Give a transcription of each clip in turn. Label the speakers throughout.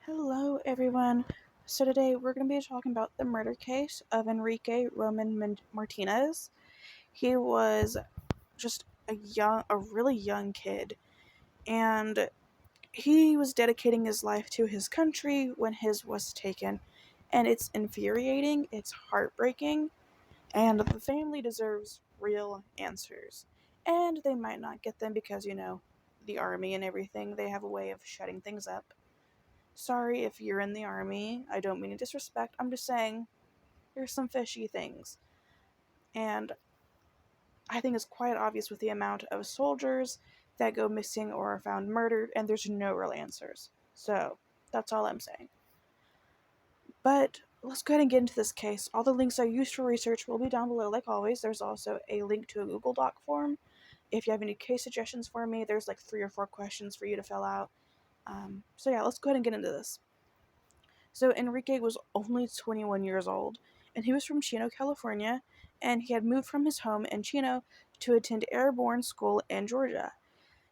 Speaker 1: Hello, everyone. So today we're going to be talking about the murder case of Enrique Roman-Martinez. He was just a really young kid, and he was dedicating his life to his country when his was taken. And it's infuriating, it's heartbreaking, and the family deserves real answers. And they might not get them because, the army and everything, they have a way of shutting things up. Sorry if you're in the army. I don't mean to disrespect. I'm just saying there's some fishy things. And I think it's quite obvious with the amount of soldiers that go missing or are found murdered, and there's no real answers. So, that's all I'm saying. But let's go ahead and get into this case. All the links I used for research will be down below, like always. There's also a link to a Google Doc form. If you have any case suggestions for me, there's like 3 or 4 questions for you to fill out. So, let's go ahead and get into this. So Enrique was only 21 years old, and he was from Chino, California, and he had moved from his home in Chino to attend airborne school in Georgia.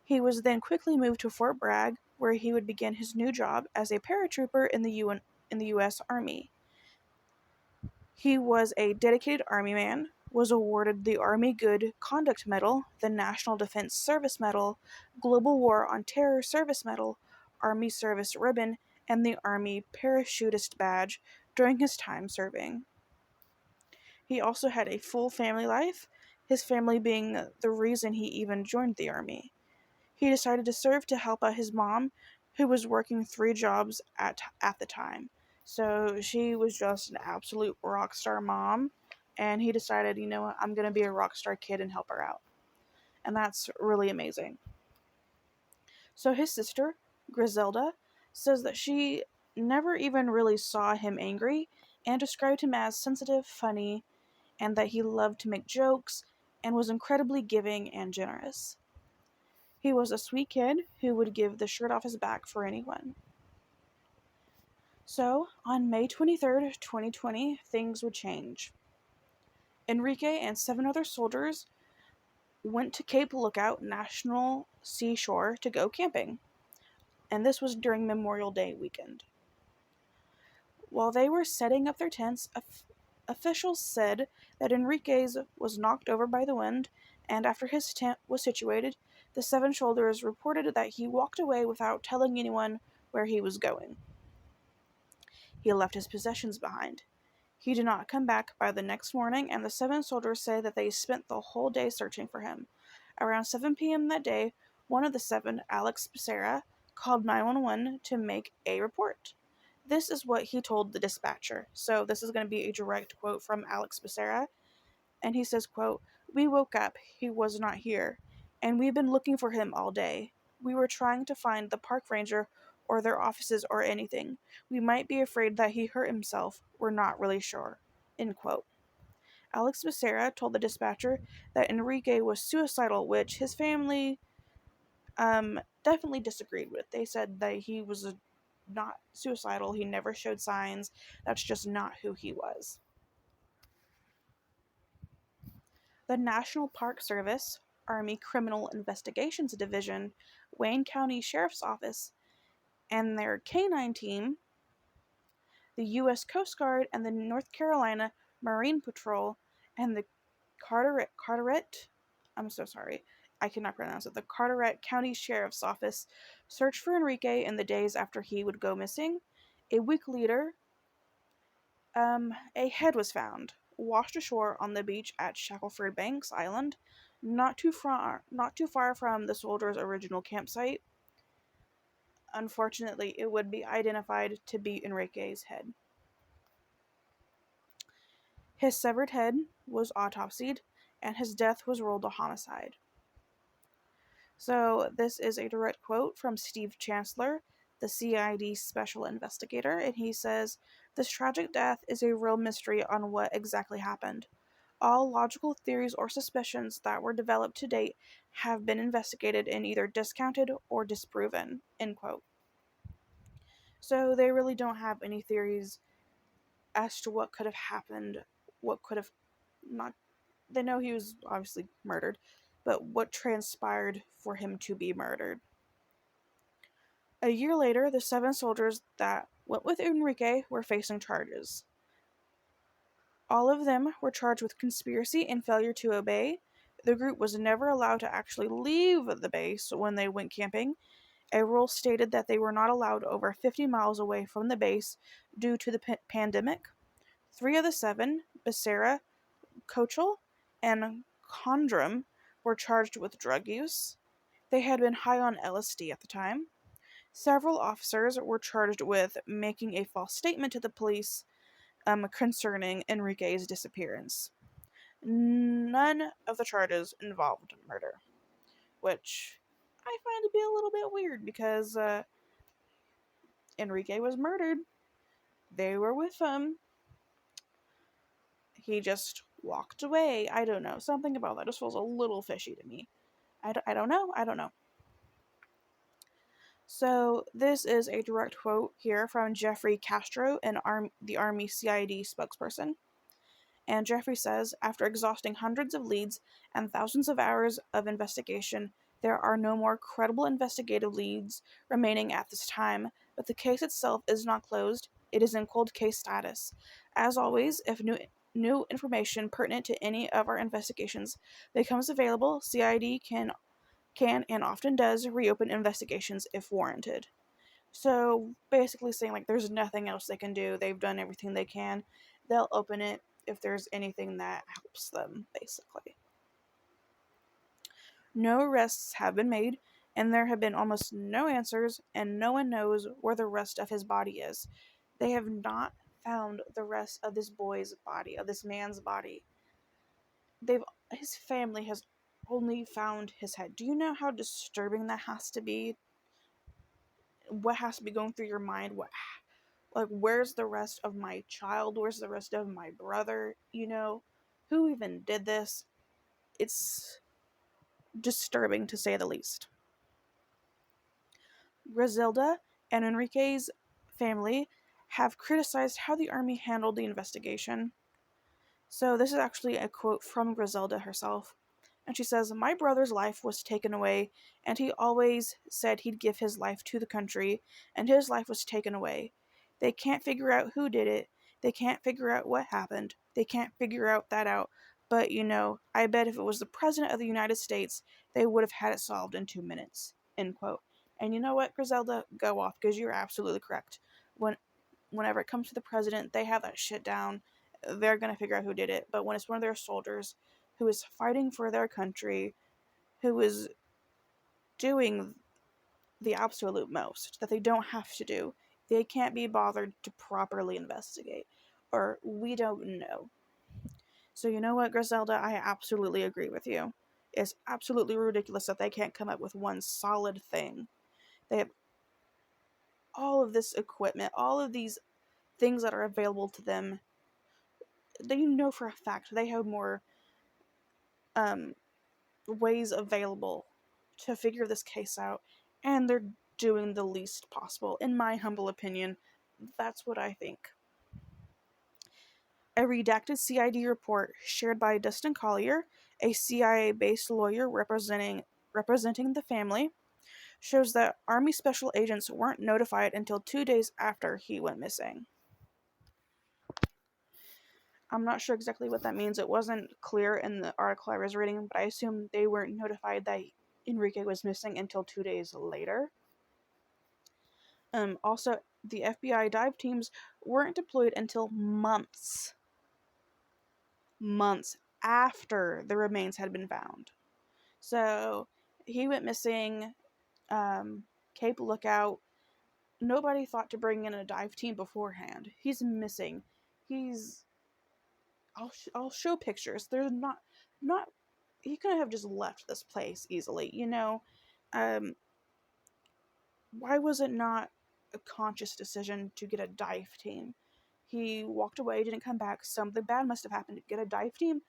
Speaker 1: He was then quickly moved to Fort Bragg, where he would begin his new job as a paratrooper in the U.S. Army. He was a dedicated Army man, was awarded the Army Good Conduct Medal, the National Defense Service Medal, Global War on Terror Service Medal, Army Service Ribbon, and the Army Parachutist Badge during his time serving. He also had a full family life, his family being the reason he even joined the Army. He decided to serve to help out his mom, who was working 3 jobs at the time. So she was just an absolute rock star mom, and he decided, you know what, I'm going to be a rock star kid and help her out. And that's really amazing. So his sister, Griselda, says that she never even really saw him angry and described him as sensitive, funny, and that he loved to make jokes and was incredibly giving and generous. He was a sweet kid who would give the shirt off his back for anyone. So, on May 23rd, 2020, things would change. Enrique and 7 other soldiers went to Cape Lookout National Seashore to go camping, and this was during Memorial Day weekend. While they were setting up their tents, officials said that Enrique's was knocked over by the wind, and after his tent was situated, the 7 soldiers reported that he walked away without telling anyone where he was going. He left his possessions behind. He did not come back by the next morning, and the 7 soldiers say that they spent the whole day searching for him. Around 7 p.m. that day, one of the 7, Alex Becerra, called 911 to make a report. This is what he told the dispatcher. So this is going to be a direct quote from Alex Becerra. And he says, quote, "We woke up, he was not here, and we've been looking for him all day. We were trying to find the park ranger or their offices or anything. We might be afraid that he hurt himself. We're not really sure." End quote. Alex Becerra told the dispatcher that Enrique was suicidal, which his family definitely disagreed with. They said that he was not suicidal, he never showed signs, that's just not who he was. The National Park Service, Army Criminal Investigations Division, Wayne County Sheriff's Office, and their K-9 team, the U.S. Coast Guard and the North Carolina Marine Patrol, and the Carteret, I'm so sorry, I cannot pronounce it, the Carteret County Sheriff's Office searched for Enrique in the days after he would go missing. A week later, a head was found, washed ashore on the beach at Shackleford Banks Island, not too far from the soldiers' original campsite. Unfortunately, it would be identified to be Enrique's head. His severed head was autopsied, and his death was ruled a homicide. So this is a direct quote from Steve Chancellor, the CID special investigator, and he says, "This tragic death is a real mystery on what exactly happened. All logical theories or suspicions that were developed to date have been investigated and either discounted or disproven." End quote. So they really don't have any theories as to what could have happened, what could have not. They know he was obviously murdered, but what transpired for him to be murdered. A year later, the 7 soldiers that went with Enrique were facing charges. All of them were charged with conspiracy and failure to obey. The group was never allowed to actually leave the base when they went camping. A rule stated that they were not allowed over 50 miles away from the base due to the pandemic. 3 of the 7, Becerra, Kochel, and Condrum, were charged with drug use. They had been high on LSD at the time. Several officers were charged with making a false statement to the police concerning Enrique's disappearance. None of the charges involved murder, which I find to be a little bit weird because Enrique was murdered. They were with him. He just walked away. I don't know. Something about that just feels a little fishy to me. I don't know. I don't know. So this is a direct quote here from Jeffrey Castro, the Army CID spokesperson. And Jeffrey says, after exhausting hundreds of leads and thousands of hours of investigation, there are no more credible investigative leads remaining at this time, but the case itself is not closed. It is in cold case status. As always, if new information pertinent to any of our investigations becomes available, CID can and often does reopen investigations if warranted. So basically saying like there's nothing else they can do. They've done everything they can. They'll open it if there's anything that helps them, basically. No arrests have been made, and there have been almost no answers, and no one knows where the rest of his body is. They have not found the rest of this boy's body, of this man's body. His family has only found his head. Do you know how disturbing that has to be? What has to be going through your mind? Where's the rest of my child? Where's the rest of my brother? Who even did this? It's disturbing to say the least. Griselda and Enrique's family have criticized how the Army handled the investigation. So this is actually a quote from Griselda herself. And she says, "My brother's life was taken away, and he always said he'd give his life to the country, and his life was taken away. They can't figure out who did it. They can't figure out what happened. They can't figure that out. But, I bet if it was the President of the United States, they would have had it solved in 2 minutes." End quote. And you know what, Griselda? Go off, because you're absolutely correct. Whenever it comes to the President, they have that shit down. They're going to figure out who did it. But when it's one of their soldiers who is fighting for their country, who is doing the absolute most that they don't have to do, they can't be bothered to properly investigate. Or we don't know. So you know what, Griselda? I absolutely agree with you. It's absolutely ridiculous that they can't come up with one solid thing. They have all of this equipment, all of these things that are available to them. They know for a fact they have more ways available to figure this case out, and they're doing the least possible. In my humble opinion, that's what I think. A redacted CID report shared by Dustin Collier, a CIA-based lawyer representing the family, shows that Army special agents weren't notified until 2 days after he went missing. I'm not sure exactly what that means. It wasn't clear in the article I was reading, but I assume they weren't notified that Enrique was missing until 2 days later. Also, the FBI dive teams weren't deployed until months after the remains had been found. So, he went missing, Cape Lookout. Nobody thought to bring in a dive team beforehand. He's missing. I'll show pictures. There's not he couldn't have just left this place easily, why was it not a conscious decision to get a dive team? He walked away, didn't come back. Something bad must have happened to get a dive team.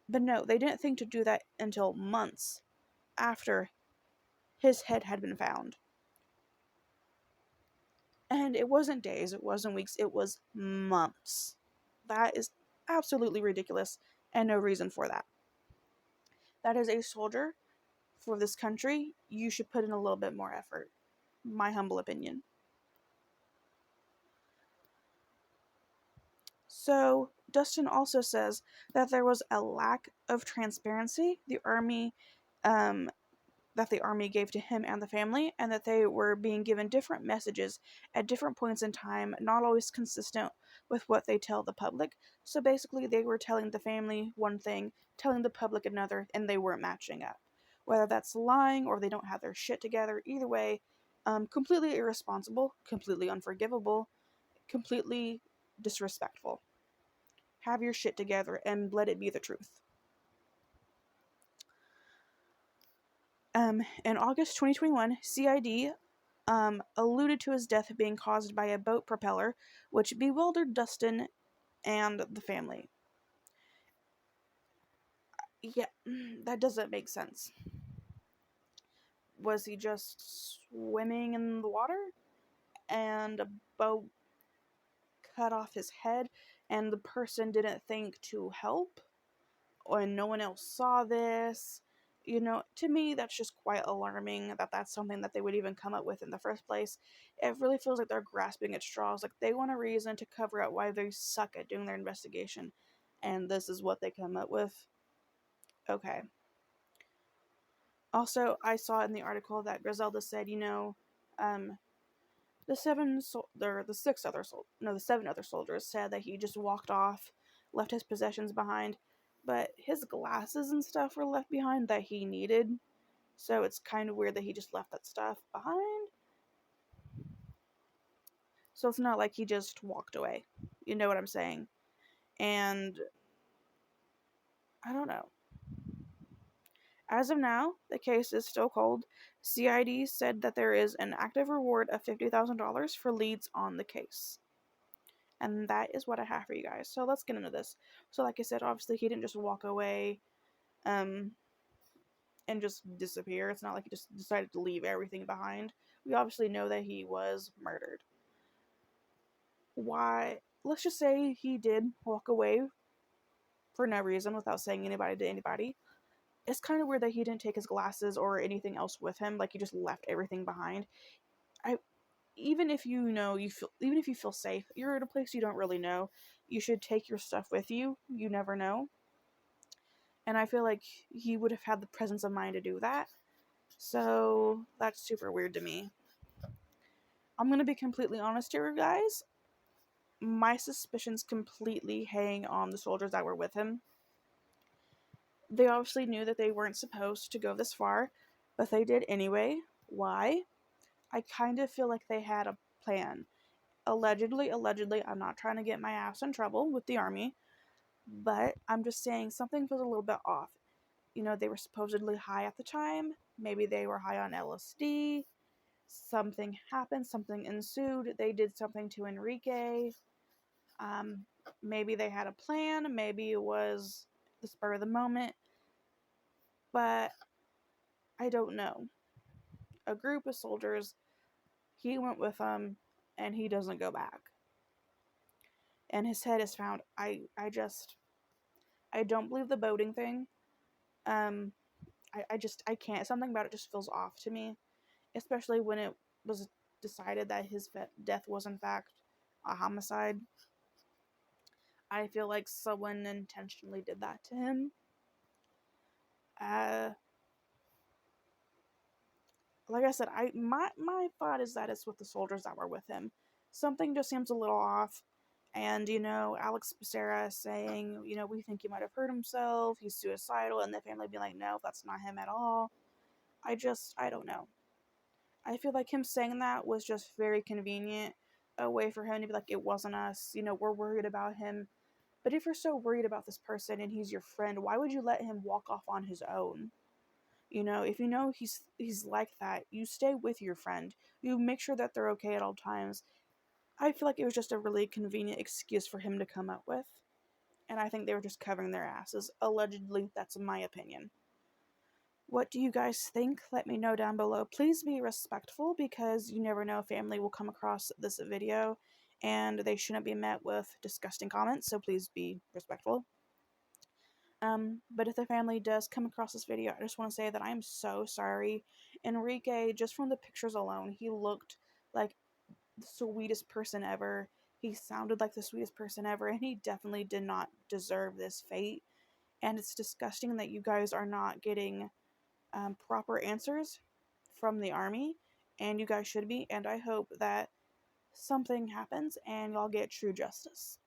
Speaker 1: But no, they didn't think to do that until months after his head had been found. And it wasn't days, it wasn't weeks, it was months. That is absolutely ridiculous, and no reason for that. That is a soldier for this country. You should put in a little bit more effort. My humble opinion. So, Dustin also says that there was a lack of transparency um, that the army gave to him and the family, and that they were being given different messages at different points in time, not always consistent with what they tell the public. So basically, they were telling the family one thing, telling the public another, and they weren't matching up. Whether that's lying or they don't have their shit together, either way, completely irresponsible, completely unforgivable, completely disrespectful. Have your shit together and let it be the truth. In August 2021, CID alluded to his death being caused by a boat propeller, which bewildered Dustin and the family. Yeah, that doesn't make sense. Was he just swimming in the water and a boat cut off his head and the person didn't think to help? Or no one else saw this? You know, to me, that's just quite alarming that that's something that they would even come up with in the first place. It really feels like they're grasping at straws. Like they want a reason to cover up why they suck at doing their investigation. And this is what they come up with. Okay. Also, I saw in the article that Griselda said, um, the six other no, the seven other soldiers said that he just walked off, left his possessions behind, but his glasses and stuff were left behind that he needed. So it's kind of weird that he just left that stuff behind. So it's not like he just walked away. You know what I'm saying? And I don't know. As of now, the case is still cold. CID said that there is an active reward of $50,000 for leads on the case. And that is what I have for you guys. So let's get into this. So, like I said, obviously he didn't just walk away um, and just disappear. It's not like he just decided to leave everything behind. We obviously know that he was murdered. Why? Let's just say he did walk away for no reason without saying anybody to anybody. It's kind of weird that he didn't take his glasses or anything else with him. Like he just left everything behind. I even if even if you feel safe, you're in a place you don't really know. You should take your stuff with you. You never know. And I feel like he would have had the presence of mind to do that. So that's super weird to me. I'm gonna be completely honest here, guys. My suspicions completely hang on the soldiers that were with him. They obviously knew that they weren't supposed to go this far, but they did anyway. Why? I kind of feel like they had a plan. Allegedly, I'm not trying to get my ass in trouble with the army, but I'm just saying something feels a little bit off. They were supposedly high at the time. Maybe they were high on LSD. Something happened, something ensued. They did something to Enrique. Um, Maybe they had a plan. Maybe it was the spur of the moment. But I don't know. A group of soldiers, he went with them, and he doesn't go back. And his head is found. I don't believe the boating thing. Um, I can't. Something about it just feels off to me, especially when it was decided that his death was in fact a homicide. I feel like someone intentionally did that to him. Uh, like I said, my thought is that it's with the soldiers that were with him. Something just seems a little off. And, Alex Becerra saying, we think he might have hurt himself, he's suicidal, and the family being like, no, that's not him at all. I don't know. I feel like him saying that was just very convenient, a way for him to be like, it wasn't us, we're worried about him. But if you're so worried about this person and he's your friend, why would you let him walk off on his own? If you know he's like that, you stay with your friend. You make sure that they're okay at all times. I feel like it was just a really convenient excuse for him to come up with. And I think they were just covering their asses. Allegedly, that's my opinion. What do you guys think? Let me know down below. Please be respectful because you never know, family will come across this video and they shouldn't be met with disgusting comments, so please be respectful. But if the family does come across this video, I just want to say that I'm so sorry Enrique, just from the pictures alone, he looked like the sweetest person ever. He sounded like the sweetest person ever, and he definitely did not deserve this fate. And it's disgusting that you guys are not getting proper answers from the army, and you guys should be. And I hope that something happens and y'all get true justice.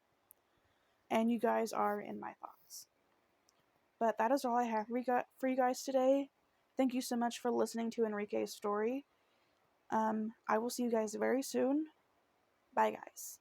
Speaker 1: And you guys are in my thoughts. But that is all I have for you guys today. Thank you so much for listening to Enrique's story. I will see you guys very soon. Bye, guys.